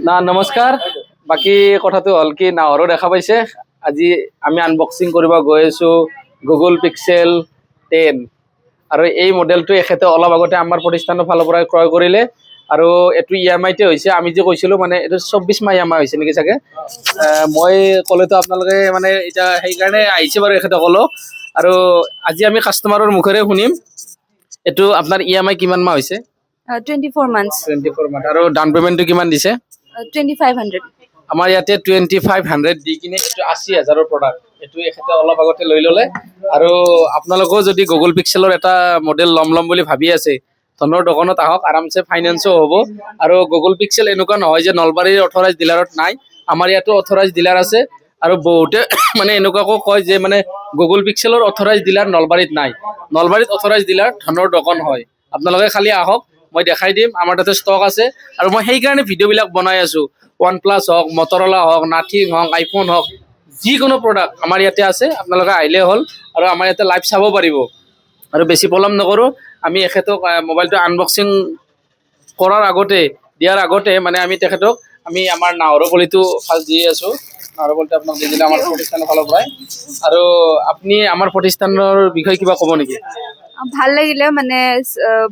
না নমস্কাৰ বাকী কথাটো হ'ল কি নাহৰো দেখা পাইছে আজি আমি আনবক্সিং কৰিব গৈ আছো গুগল পিক্সেল 10 আৰু এই মডেলটো এখেতে অলপ আগতে আমাৰ প্ৰতিষ্ঠানৰ ফালৰ পৰা ক্ৰয় কৰিলে আৰু এটো ইএমআই তে হৈছে আমি যে কৈছিলো মানে এটো 24 মাহ ইএমআই হৈছে নেকি চাগে মই কলেতো আপোনালোকে মানে এটা সেই কাৰণে আহিছে বাৰু এখেতে কলো আৰু আজি আমি কাস্টমাৰৰ মুখেৰে শুনিম এটো আপোনাৰ ইএমআই কিমান মাহ হৈছে 24 months. 24 মাহ আৰু ডাউন পেমেন্টটো কিমান দিছে 2500. আমাৰ ইয়াতে 2500 দি কিনে এটো 80000 ৰ প্ৰডাক্ট এটো এখেতে অলপ আগতে লৈ ললে আৰু আপোনালোকও যদি গুগল পিক্সেলৰ এটা মডেল লম বুলি ভাবি আছে ধনৰ দোকানত আহক আৰামছে ফাইনান্সও হ'ব আৰু গুগল পিক্সেল এনেকুৱা নহয় যে নলবাৰীৰ অথৰাইজ ডিলাৰত নাই আমাৰ ইয়াতো অথৰাইজ ডিলাৰ আছে আৰু বহুতে মানে এনেকুৱাকো কয় যে মানে গুগল পিক্সেলৰ অথৰাইজ ডিলাৰ নলবাৰীত নাই নলবাৰীত অথৰাইজ ডিলাৰ ধনৰ দোকান হয় আপোনালোকে খালি আহক মই দেখাই দিম আমাৰ তাতে ষ্টক আছে আৰু মই সেই কাৰণে ভিডিও বিলাক বনাই আছো OnePlus হওক Motorola হওক Nothing হওক iPhone হওক যিকোনো প্ৰডাক্ট আমাৰ ইয়াতে আছে আপোনালোকে আহিলে হ'ল আৰু আমাৰ ইয়াতে লাইভ চাব পাৰিব আৰু বেছি পলম নকৰো আমি এখেতক মোবাইলটো আনবক্সিং কৰাৰ আগতে দিয়াৰ আগতে মানে আমি তেখেতক আমি আমাৰ নাহৰপলিটো ফাল দি আছো নাহৰপলিটো আপোনাক দি দিলে আমাৰ প্ৰতিষ্ঠানৰ ফালৰ পৰাই আৰু আপুনি আমাৰ প্ৰতিষ্ঠানৰ বিষয়ে কিবা ক'ব নেকি ভাল লাগিলে মানে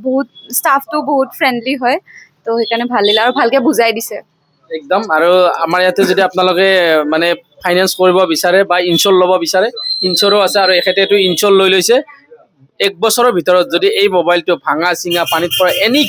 বহুত স্টাফটো বহুত ফ্ৰেন্ডলি হয় তো সেইকাৰণে ভাল লাগিলে আৰু ভালকে বুজাই দিছে একদম আৰু আমাৰ ইয়াতে যদি আপোনালোকে মানে ফাইনান্স কৰিব বিচাৰে বা ইনশ্বৰ ল'ব বিচাৰে ইনশ্বৰো আছে আৰু এখেতেটো ইনশ্বৰ লৈ লৈছে এক বছৰৰ ভিতৰত যদি এই মোবাইলটো ভাঙা চিঙা পানীত পৰা এনি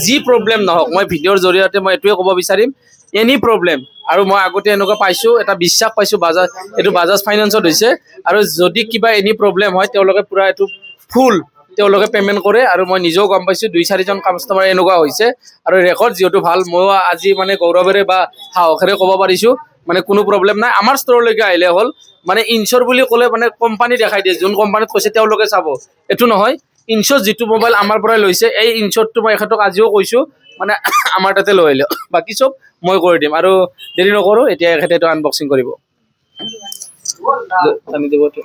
যি প্ৰব্লেম নহওক মই ভিডিঅ'ৰ জৰিয়তে মই এটোৱে ক'ব বিচাৰিম এনি প্ৰব্লেম আৰু মই আগতে এনেকুৱা পাইছো এটা বিশ্বাস পাইছো বাজাজ এটো বাজাজ ফাইনান্সত হৈছে আৰু যদি কিবা এনি প্ৰব্লেম হয় তেওঁলোকে পুৰা এটো ফুল তেওঁলোকে পেমেন্ট কৰে আৰু মই নিজেও গম পাইছো 2-4 জন কাস্টমাৰ এনেকুৱা হৈছে আৰু ৰেকৰ্ড যেটো ভাল মই আজি মানে গৌৰৱেৰে বা সাহসেৰে ক'ব পাৰিছো মানে কোনো প্ৰব্লেম নাই আমাৰ ষ্টৰলৈকে আহিলে হ'ল মানে ইনশ্বৰ বুলি ক'লে মানে কোম্পানী দেখাই দিয়ে যোন কোম্পানীত কৈছে তেওঁলোকে চাব এটো নহয় ইনশ্বৰ যেটো মোবাইল আমাৰ পৰা লৈছে এই ইনশ্বৰটো মই এখেতক আজিও কৈছো মানে আমাৰ তাতে লৈ আহিলে বাকি সব মই কৰি দিম আৰু দেৰি নকৰো এতিয়া এখেতে এটো আনবক্সিং কৰিব জানি দিবটো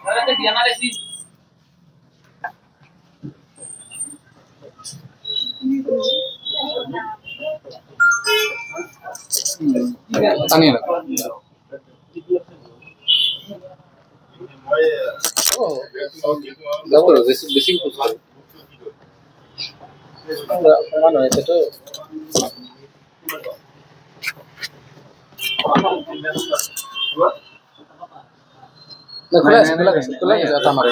টানি না যাব বেশি বেশি সমান হয়েছে তো খোলা গেছে এটা মারে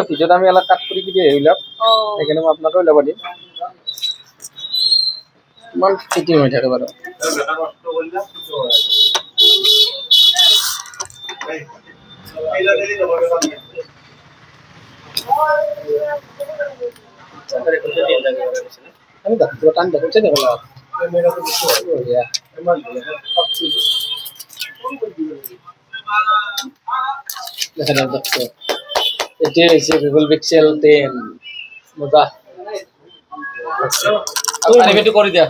ভিডিঅ'ত আমি অলপ কাট কৰি দিয়ে এইবিলাক সেইকাৰণে মই আপোনাকে ওলাব দিম ইমান ফিটিং হৈ থাকে বাৰু আমি দেখো টান দেখছে দেখো এটি হচ্ছে গুগল পিক্সেল 10 মজা আচ্ছা আপনি একটু করে দিয়া